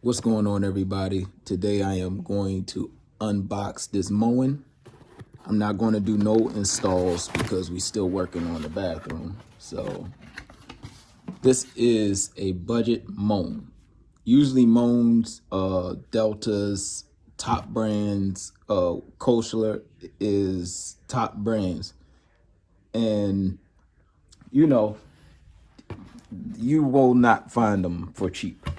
What's going on, everybody? Today I am going to unbox this Moen. I'm not going to do no installs because we're still working on the bathroom. So this is a budget Moen. Usually Moens, Deltas, top brands, Koshler is top brands. And you know, you will not find them for cheap.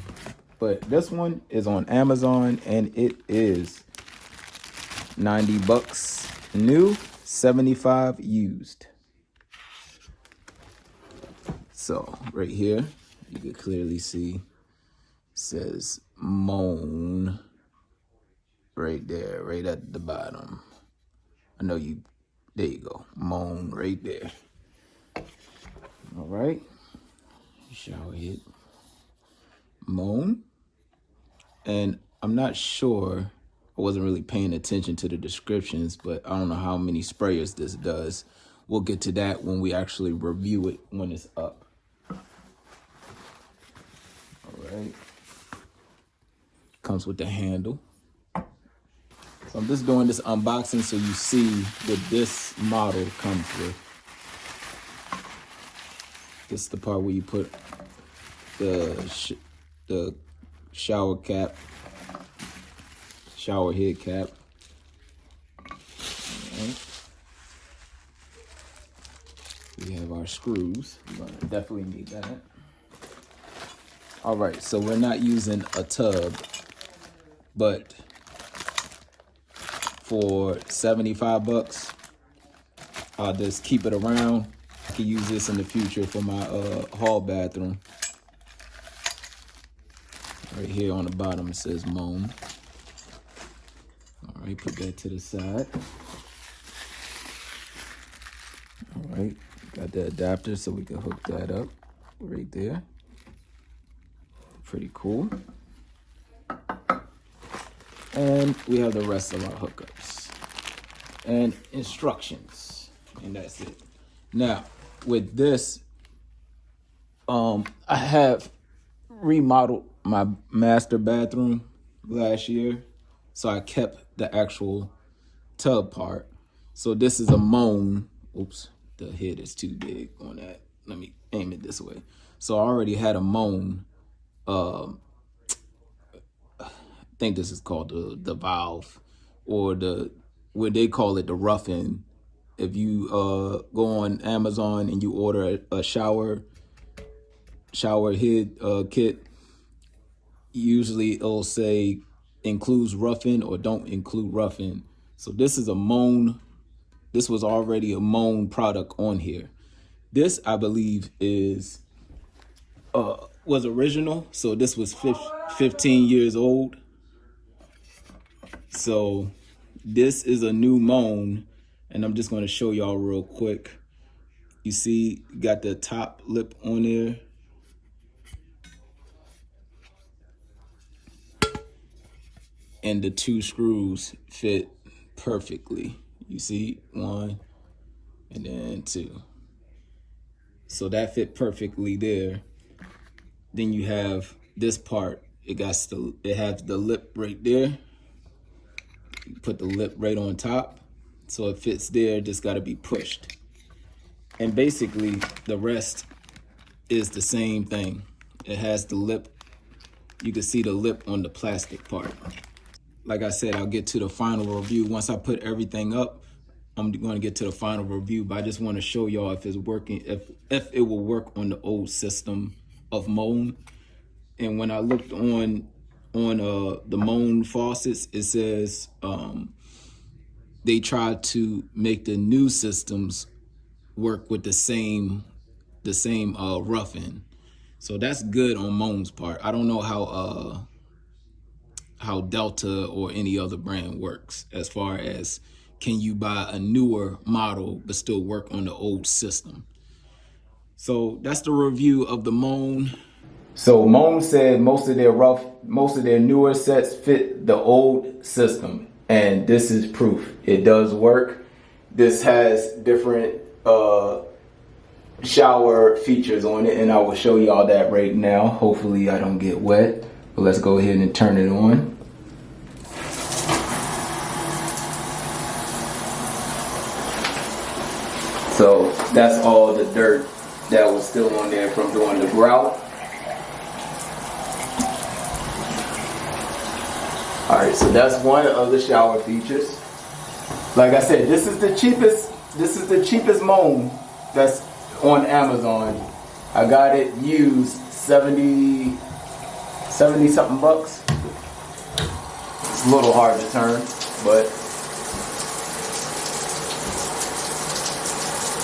But this one is on Amazon and it is 90 bucks new, 75 used. So right here, you can clearly see it says Moen right there, right at the bottom. I know you, there you go, Moen right there. All right, shower head, Moen. And I'm not sure, I wasn't really paying attention to the descriptions, but I don't know how many sprayers this does. We'll get to that when we actually review it when it's up. All right. Comes with the handle. So I'm just doing this unboxing so you see what this model comes with. This is the part where you put the shower cap, shower head cap. Right. We have our screws. We're gonna definitely need that. All right, so we're not using a tub, but for 75 bucks, I'll just keep it around. I can use this in the future for my hall bathroom. Right here on the bottom it says Moen. All right, put that to the side. All right, got the adapter so we can hook that up right there. Pretty cool. And we have the rest of our hookups and instructions, and that's it. Now, with this, I have remodeled my master bathroom last year, so I kept the actual tub part. So this is a Moen. Oops, the head is too big on that. Let me aim it this way. So I already had a Moen. I think this is called the valve, or what they call it, the rough-in. If you go on Amazon and you order a shower head kit, usually it'll say includes rough-in or don't include rough-in. So this is a Moen. This was already a Moen product on here. This, I believe, is was original. So this was 15 years old. So this is a new Moen, and I'm just going to show y'all real quick. You see, got the top lip on there. And the two screws fit perfectly. You see, one and then two. So that fit perfectly there. Then you have this part. It has the lip right there. You put the lip right on top, so it fits there. Just got to be pushed. And basically, the rest is the same thing. It has the lip. You can see the lip on the plastic part. Like I said, I'll get to the final review. Once I put everything up, I'm going to get to the final review, but I just want to show y'all if it's working, if it will work on the old system of Moen. And when I looked on the Moen faucets, it says they tried to make the new systems work with the same rough-in. So that's good on Moen's part. I don't know how Delta or any other brand works as far as can you buy a newer model but still work on the old system. So that's the review of the Moen. So Moen said most of their newer sets fit the old system, and this is proof. It does work. This has different shower features on it, and I will show y'all that right now. Hopefully I don't get wet. But let's go ahead and turn it on. So that's all the dirt that was still on there from doing the grout. Alright, so that's one of the shower features. Like I said, this is the cheapest Moen that's on Amazon. I got it used 70 something bucks. It's a little hard to turn, but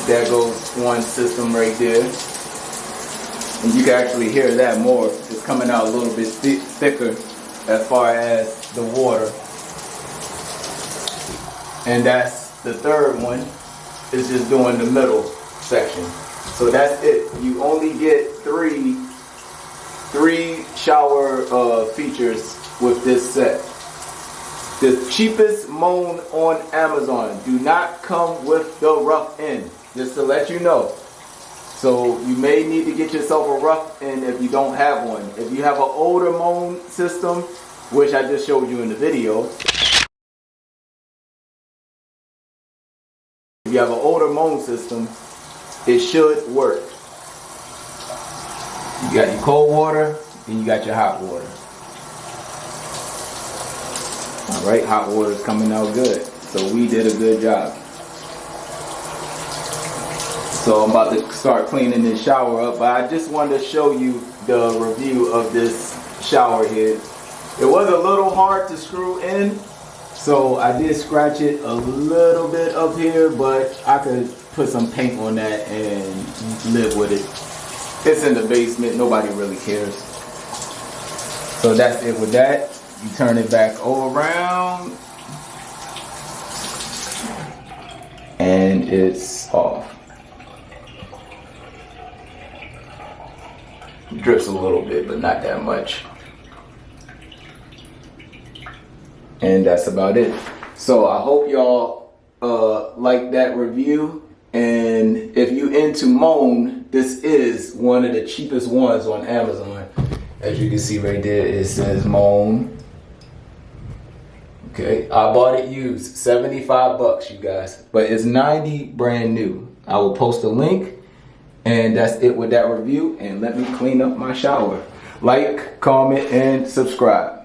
there goes one system right there. And you can actually hear that more. It's coming out a little bit thicker as far as the water. And that's the third one. It's just doing the middle section. So that's it. You only get three shower features with this set. The cheapest Moen on Amazon do not come with the rough end, just to let you know. So you may need to get yourself a rough end if you don't have one. If you have an older Moen system, which I just showed you in the video, if you have an older Moen system, it should work. You got your cold water and you got your hot water. Alright, hot water is coming out good. So we did a good job. So I'm about to start cleaning this shower up, but I just wanted to show you the review of this shower head. It was a little hard to screw in, so I did scratch it a little bit up here, but I could put some paint on that and live with it. It's in the basement, nobody really cares. So that's it with that. You turn it back all around and it's off. It drips a little bit, but not that much. And that's about it. So I hope y'all like that review. And if you into Moen, this is one of the cheapest ones on Amazon. As you can see right there, it says Moen. Okay, I bought it used, 75 bucks, you guys. But it's 90 brand new. I will post a link. And that's it with that review. And let me clean up my shower. Like, comment, and subscribe.